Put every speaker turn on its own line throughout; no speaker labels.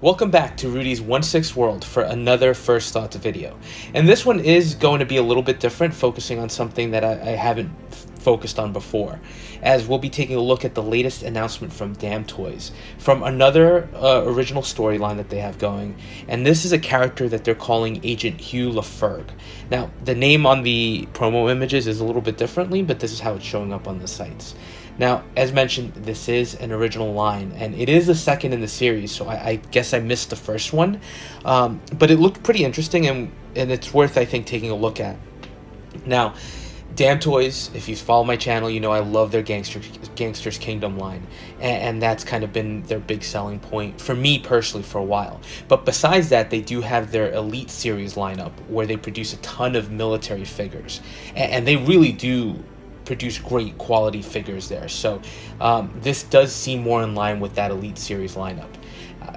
Welcome back to Rudy's 1/6 World for another First Thoughts video. And this one is going to be a little bit different, focusing on something that I haven't focused on before, as we'll be taking a look at the latest announcement from Damtoys, from another original storyline that they have going. And this is a character that they're calling Agent Hugh Laphroaig. Now, the name on the promo images is a little bit differently, but this is how it's showing up on the sites. Now, as mentioned, this is an original line, and it is the second in the series, so I guess I missed the first one. But it looked pretty interesting, and it's worth, I think, taking a look at. Now, Damtoys, if you follow my channel, you know I love their Gangsters Kingdom line, and that's kind of been their big selling point for me personally for a while. But besides that, they do have their Elite series lineup, where they produce a ton of military figures, and they really do produce great quality figures there. So this does seem more in line with that Elite series lineup.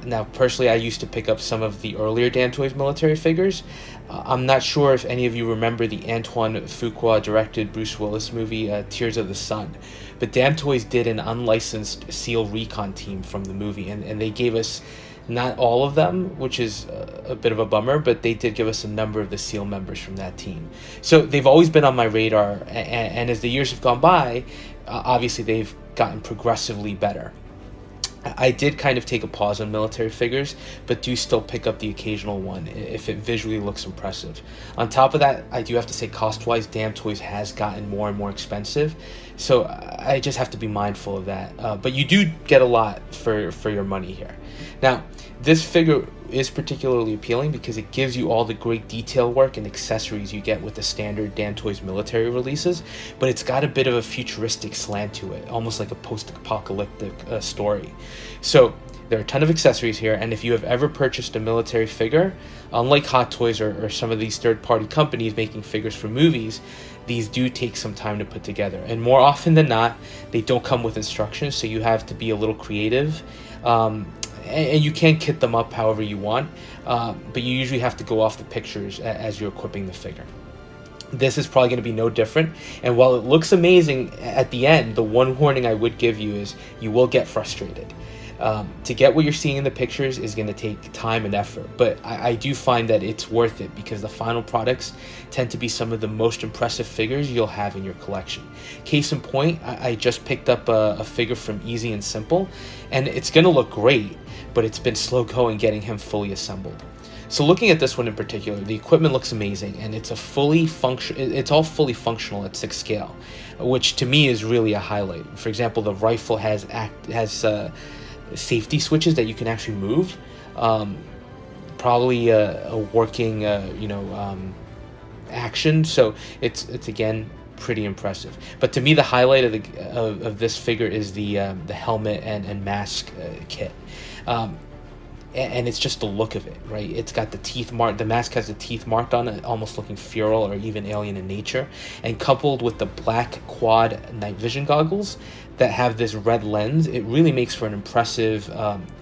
Now, personally, I used to pick up some of the earlier Damtoys military figures. I'm not sure if any of you remember the Antoine Fuqua directed Bruce Willis movie, Tears of the Sun. But Damtoys did an unlicensed SEAL recon team from the movie, and they gave us not all of them, which is a bit of a bummer, but they did give us a number of the SEAL members from that team. So they've always been on my radar, and as the years have gone by, obviously they've gotten progressively better. I did kind of take a pause on military figures, but do still pick up the occasional one if it visually looks impressive. On top of that, I do have to say, cost-wise, Damtoys has gotten more and more expensive, so I just have to be mindful of that. But you do get a lot for your money here. Now, this figure is particularly appealing because it gives you all the great detail work and accessories you get with the standard Damtoys military releases, but it's got a bit of a futuristic slant to it, almost like a post-apocalyptic story. So there are a ton of accessories here, and if you have ever purchased a military figure, unlike Hot Toys or some of these third-party companies making figures for movies, these do take some time to put together, and more often than not, they don't come with instructions, so you have to be a little creative. And you can kit them up however you want, but you usually have to go off the pictures as you're equipping the figure. This is probably going to be no different, and while it looks amazing at the end, the one warning I would give you is you will get frustrated. To get what you're seeing in the pictures is going to take time and effort, but I do find that it's worth it because the final products tend to be some of the most impressive figures you'll have in your collection. Case in point, I just picked up a figure from Easy and Simple, and it's going to look great, but it's been slow going getting him fully assembled. So looking at this one in particular, the equipment looks amazing, and it's all fully functional at 6 scale, which to me is really a highlight. For example, the rifle has safety switches that you can actually move. Probably a working action, so it's again pretty impressive. But to me, the highlight of this figure is the helmet and mask kit. And it's just the look of it, right? It's got the teeth marked. The mask has the teeth marked on it, almost looking feral or even alien in nature. And coupled with the black quad night vision goggles that have this red lens, it really makes for an impressive,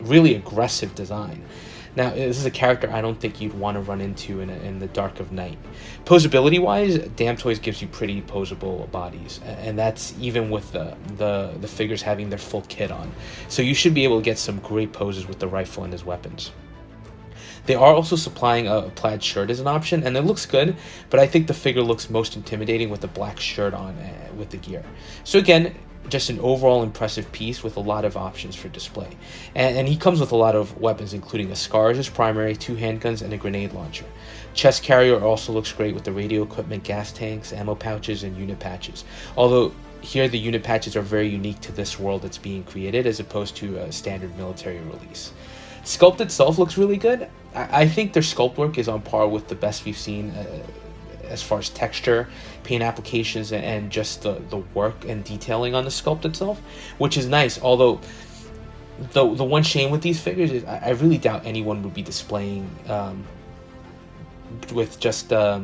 really aggressive design. Now, this is a character I don't think you'd want to run into in the dark of night. Posability-wise, Damtoys gives you pretty posable bodies, and that's even with the figures having their full kit on. So you should be able to get some great poses with the rifle and his weapons. They are also supplying a plaid shirt as an option, and it looks good, but I think the figure looks most intimidating with the black shirt on with the gear. So again, just an overall impressive piece with a lot of options for display. And he comes with a lot of weapons, including a SCAR as his primary, 2 handguns, and a grenade launcher. Chest carrier also looks great with the radio equipment, gas tanks, ammo pouches, and unit patches. Although here the unit patches are very unique to this world that's being created as opposed to a standard military release. Sculpt itself looks really good. I think their sculpt work is on par with the best we've seen as far as texture, paint applications, and just the work and detailing on the sculpt itself, which is nice. Although the one shame with these figures is I really doubt anyone would be displaying with just the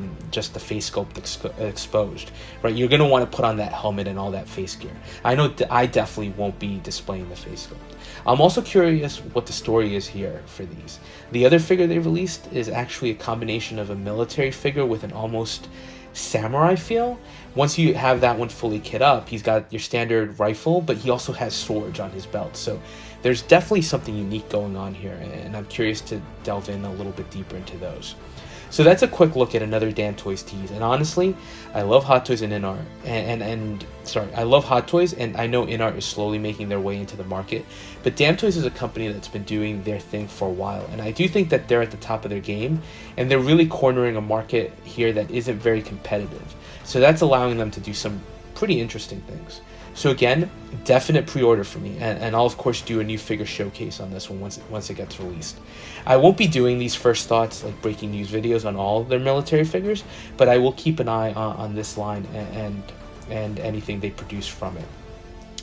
face sculpt exposed, right? You're gonna want to put on that helmet and all that face gear. I know I definitely won't be displaying the face sculpt. I'm also curious what the story is here for these. The other figure they released is actually a combination of a military figure with an almost samurai feel. Once you have that one fully kit up, he's got your standard rifle, but he also has swords on his belt. So there's definitely something unique going on here, and I'm curious to delve in a little bit deeper into those. So that's a quick look at another Damtoys tease, and honestly, I love Hot Toys and InArt, I love Hot Toys, and I know InArt is slowly making their way into the market, but Damtoys is a company that's been doing their thing for a while, and I do think that they're at the top of their game, and they're really cornering a market here that isn't very competitive. So that's allowing them to do some pretty interesting things. So again, definite pre-order for me, and I'll of course do a new figure showcase on this one once it gets released. I won't be doing these first thoughts, like breaking news videos on all of their military figures, but I will keep an eye on this line and anything they produce from it.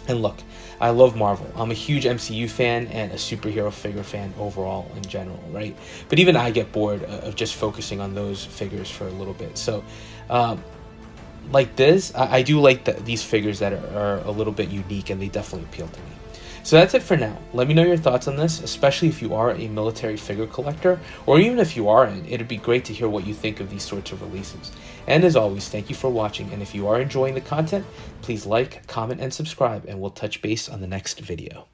And look, I love Marvel. I'm a huge MCU fan and a superhero figure fan overall in general, right? But even I get bored of just focusing on those figures for a little bit. So like this, I do like these figures that are a little bit unique, and they definitely appeal to me. So that's it for now. Let me know your thoughts on this, especially if you are a military figure collector, or even if you aren't. It'd be great to hear what you think of these sorts of releases. And as always, thank you for watching, and if you are enjoying the content, please like, comment, and subscribe, and we'll touch base on the next video.